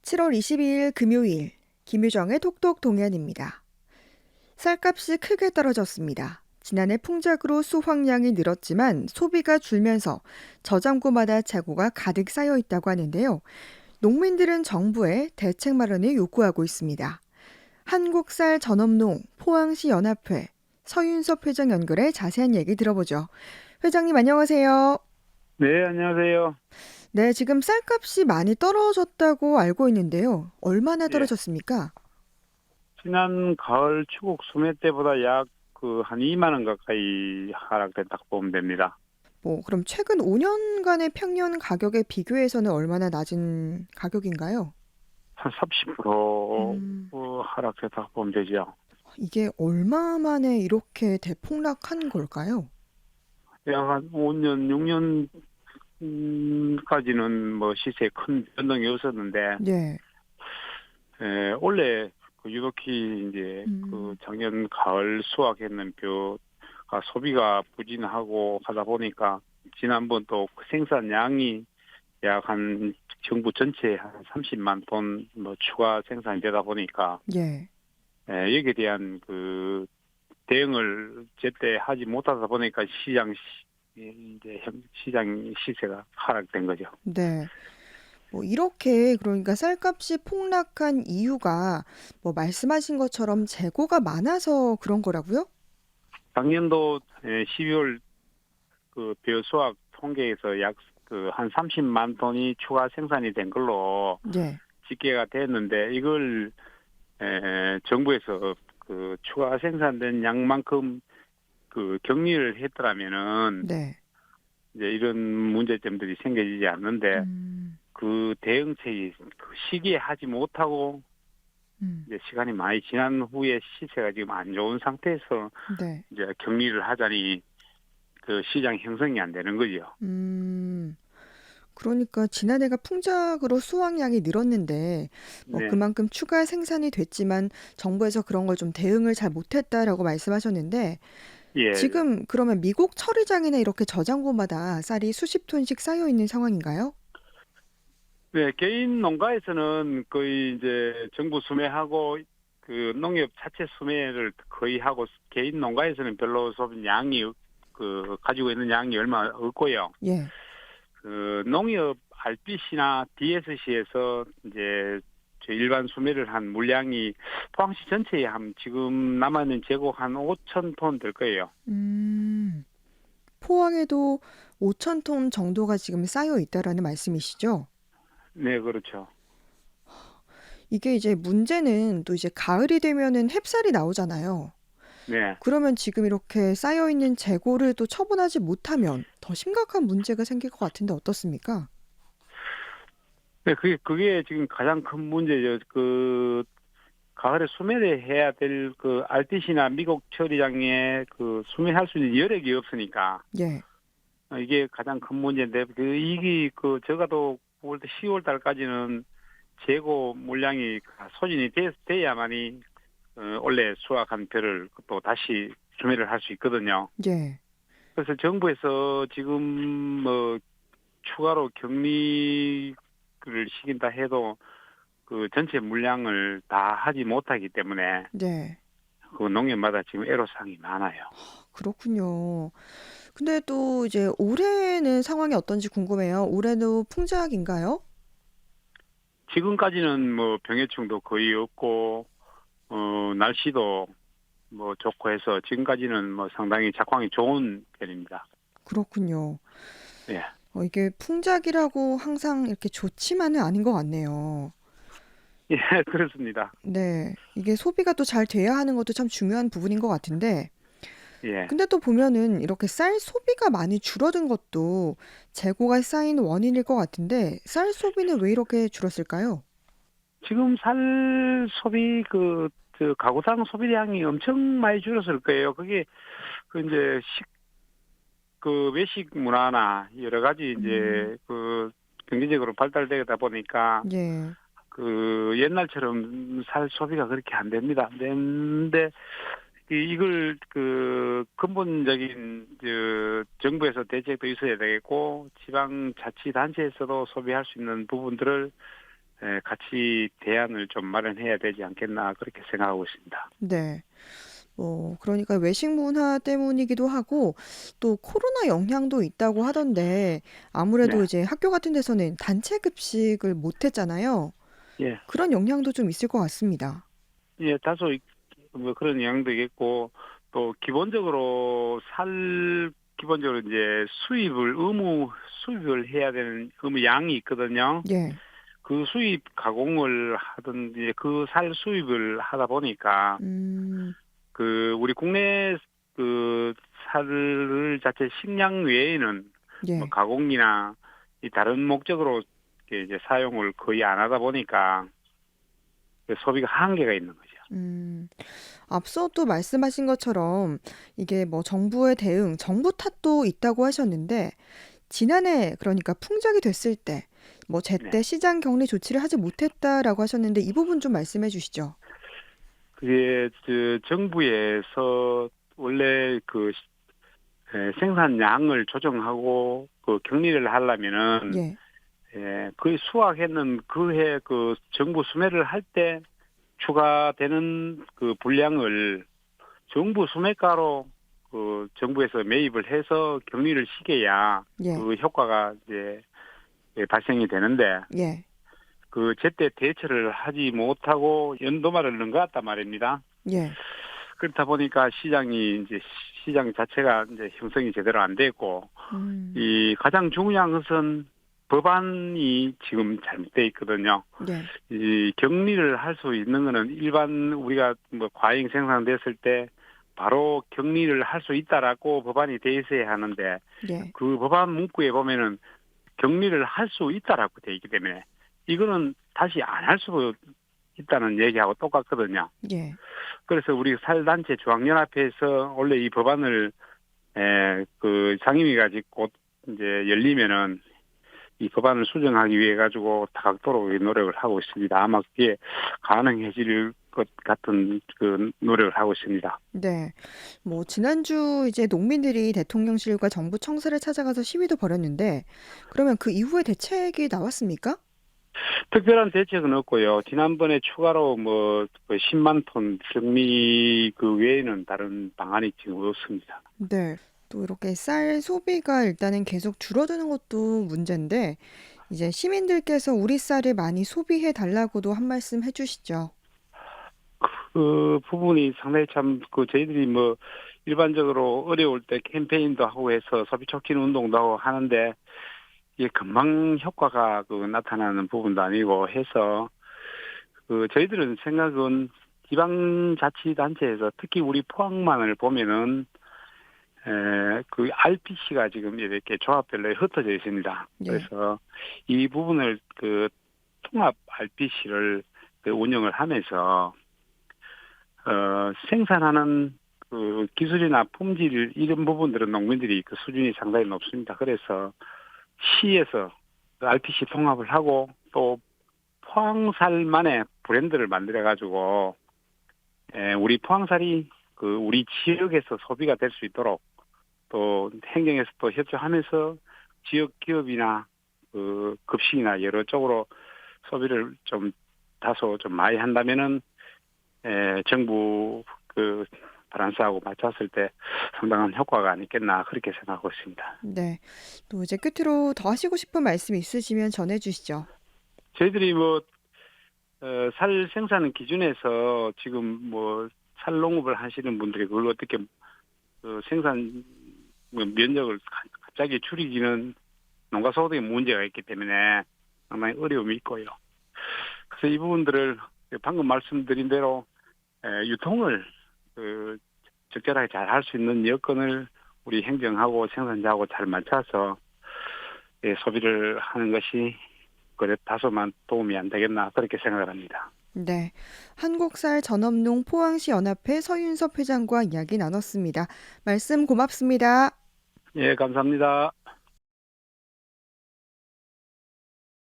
7월 22일 금요일 김유정의 톡톡 동안입니다. 쌀값이 크게 떨어졌습니다. 지난해 풍작으로 수확량이 늘었지만 소비가 줄면서 저장고마다 재고가 가득 쌓여 있다고 하는데요. 농민들은 정부에 대책 마련을 요구하고 있습니다. 한국쌀 전업농 포항시 연합회 서윤섭 회장 연결해 자세한 얘기 들어보죠. 회장님 안녕하세요. 네, 안녕하세요. 네, 지금 쌀값이 많이 떨어졌다고 알고 있는데요. 얼마나 예. 떨어졌습니까? 지난 가을 추국 수매 때보다 약 한 2만 원 가까이 하락됐다고 보면 됩니다. 그럼 최근 5년간의 평년 가격에 비교해서는 얼마나 낮은 가격인가요? 한 30% 음, 하락됐다고 보면 되죠. 이게 얼마 만에 이렇게 대폭락한 걸까요? 약 한 5년, 6년까지는 뭐 시세에 큰 변동이 없었는데, 네. 원래 유독히 이제 음, 작년 가을 수확했는 벼가 소비가 부진하고 하다 보니까 지난번 또 그 생산량이 약 한 정부 전체에 한 30만 톤 뭐 추가 생산이 되다 보니까 예. 여기에 대한 대응을 제때 하지 못하다 보니까 시장 시세가 하락된 거죠. 네. 이렇게 그러니까 쌀값이 폭락한 이유가 말씀하신 것처럼 재고가 많아서 그런 거라고요? 작년도 12월 벼 수확 통계에서 약 한 30만 톤이 추가 생산이 된 걸로 네. 집계가 됐는데 이걸 정부에서 추가 생산된 양만큼 격리를 했더라면은 네. 이제 이런 문제점들이 생겨지지 않는데 음, 그 대응책이 그 시기에 하지 못하고 음, 이제 시간이 많이 지난 후에 시세가 지금 안 좋은 상태에서 네. 이제 격리를 하자니 시장 형성이 안 되는 거죠. 음. 그러니까 지난해가 풍작으로 수확량이 늘었는데 네, 그만큼 추가 생산이 됐지만 정부에서 그런 걸 좀 대응을 잘 못했다라고 말씀하셨는데 예, 예. 지금 그러면 미국 처리장이나 이렇게 저장고마다 쌀이 수십 톤씩 쌓여 있는 상황인가요? 네, 개인 농가에서는 거의 이제 정부 수매하고 농협 자체 수매를 거의 하고 개인 농가에서는 별로 소비 양이 가지고 있는 양이 얼마 없고요. 예. 농협 RBC나 DSC에서 이제 저 일반 수매를 한 물량이 포항시 전체에 한 지금 남아있는 재고 한 5천 톤 될 거예요. 음. 포항에도 5천 톤 정도가 지금 쌓여 있다라는 말씀이시죠? 네, 그렇죠. 이게 이제 문제는 또 이제 가을이 되면은 햅쌀이 나오잖아요. 네. 그러면 지금 이렇게 쌓여있는 재고를 또 처분하지 못하면 더 심각한 문제가 생길 것 같은데 어떻습니까? 네, 그게 지금 가장 큰 문제죠. 가을에 수매를 해야 될 RTC나 미국 처리장에 수매할 수 있는 여력이 없으니까 예. 이게 가장 큰 문제인데 이게 적어도 9월 10월 달까지는 재고 물량이 소진이 돼야만이 원래 수확한 벼를 또 다시 수매를 할 수 있거든요. 예. 그래서 정부에서 지금 뭐 추가로 격리를 시킨다 해도 전체 물량을 다 하지 못하기 때문에 네. 농협마다 지금 애로사항이 많아요. 그렇군요. 근데 또 이제 올해는 상황이 어떤지 궁금해요. 올해도 풍작인가요? 지금까지는 뭐 병해충도 거의 없고 날씨도 뭐 좋고 해서 지금까지는 뭐 상당히 작황이 좋은 편입니다. 그렇군요. 예. 이게 풍작이라고 항상 이렇게 좋지만은 않은 것 같네요. 예, 그렇습니다. 네. 이게 소비가 또 잘 돼야 하는 것도 참 중요한 부분인 것 같은데 예. 근데 또 보면은 이렇게 쌀 소비가 많이 줄어든 것도 재고가 쌓인 원인일 것 같은데 쌀 소비는 왜 이렇게 줄었을까요? 지금 살 소비 가구당 소비량이 엄청 많이 줄었을 거예요. 그게 이제 외식 문화나 여러 가지 음, 이제 경제적으로 발달되다 보니까 예, 옛날처럼 살 소비가 그렇게 안 됩니다. 안 되는데 이걸 근본적인 정부에서 대책도 있어야 되겠고 지방 자치단체에서도 소비할 수 있는 부분들을 같이 대안을 좀 마련해야 되지 않겠나 그렇게 생각하고 있습니다. 네. 그러니까 외식 문화 때문이기도 하고 또 코로나 영향도 있다고 하던데 아무래도 네, 이제 학교 같은 데서는 단체 급식을 못 했잖아요. 예, 그런 영향도 좀 있을 것 같습니다. 예, 다소 뭐 그런 영향도 있겠고 또 기본적으로 이제 의무 수입을 해야 되는 의무 양이 있거든요. 예. 그 수입 가공을 하든지 그 살 수입을 하다 보니까 음. 우리 국내 그 살 자체 식량 외에는 뭐 예. 가공이나 이 다른 목적으로 이렇게 이제 사용을 거의 안 하다 보니까 그 소비가 한계가 있는 거죠. 음. 앞서 또 말씀하신 것처럼 이게 뭐 정부의 대응, 정부 탓도 있다고 하셨는데 지난해 그러니까 풍작이 됐을 때 뭐 네. 제때 시장 격리 조치를 하지 못했다라고 하셨는데 이 부분 좀 말씀해 주시죠. 그게 정부에서 원래 생산량을 조정하고 그 격리를 하려면은 예. 거의 수확했는 그 해 그 정부 수매를 할 때 추가되는 그 분량을 정부 수매가로 그 정부에서 매입을 해서 격리를 시켜야 예. 그 효과가 이제 발생이 되는데 예. 그 제때 대처를 하지 못하고 연도말을 넘어갔단 말입니다. 예. 그렇다 보니까 시장 자체가 이제 형성이 제대로 안 됐고 음. 이 가장 중요한 것은 법안이 지금 잘못돼 있거든요. 예. 이 격리를 할 수 있는 거는 일반 우리가 뭐 과잉 생산됐을 때 바로 격리를 할 수 있다라고 법안이 돼 있어야 하는데 예. 그 법안 문구에 보면은 격리를 할 수 있다라고 돼 있기 때문에 이거는 다시 안 할 수 있다는 얘기하고 똑같거든요. 예. 그래서 우리 사회단체 중앙연합회에서 원래 이 법안을 상임위가 곧 이제 열리면은 이 법안을 수정하기 위해 가지고 다각도로 노력을 하고 있습니다. 아마 그게 가능해질 것 같은 그 노력을 하고 있습니다. 네. 뭐 지난주 이제 농민들이 대통령실과 정부 청사를 찾아가서 시위도 벌였는데 그러면 그 이후에 대책이 나왔습니까? 특별한 대책은 없고요. 지난번에 추가로 10만 톤 정리 그 외에는 다른 방안이 지금 없습니다. 네. 또 이렇게 쌀 소비가 일단은 계속 줄어드는 것도 문제인데 이제 시민들께서 우리 쌀을 많이 소비해 달라고도 한 말씀 해주시죠. 그 부분이 상당히 저희들이 일반적으로 어려울 때 캠페인도 하고 해서 소비 촉진 운동도 하고 하는데 이게 금방 효과가 나타나는 부분도 아니고 해서 저희들은 생각은 지방자치단체에서 특히 우리 포항만을 보면은 RPC가 지금 이렇게 조합별로 흩어져 있습니다. 예. 그래서 이 부분을 통합 RPC를 운영을 하면서 생산하는 기술이나 품질 이런 부분들은 농민들이 그 수준이 상당히 높습니다. 그래서 시에서 RPC 통합을 하고 또 포항살만의 브랜드를 만들어 가지고 우리 포항살이 우리 지역에서 소비가 될 수 있도록 또 행정에서 또 협조하면서 지역 기업이나 급식이나 여러 쪽으로 소비를 좀 다소 좀 많이 한다면은 정부 바란스하고 맞췄을 때 상당한 효과가 아니겠나 그렇게 생각하고 있습니다. 네. 또 이제 끝으로 더 하시고 싶은 말씀 있으시면 전해 주시죠. 저희들이 살 생산 기준에서 지금 살 농업을 하시는 분들이 그걸 어떻게 생산 면적을 갑자기 줄이기는 농가 소득에 문제가 있기 때문에 상당히 어려움이 있고요. 그래서 이 부분들을 방금 말씀드린 대로 유통을 적절하게 잘 할 수 있는 여건을 우리 행정하고 생산자하고 잘 맞춰서 소비를 하는 것이 그래 다소만 도움이 안 되겠나 그렇게 생각을 합니다. 네. 한국쌀 전업농 포항시 연합회 서윤섭 회장과 이야기 나눴습니다. 말씀 고맙습니다. 예, 감사합니다.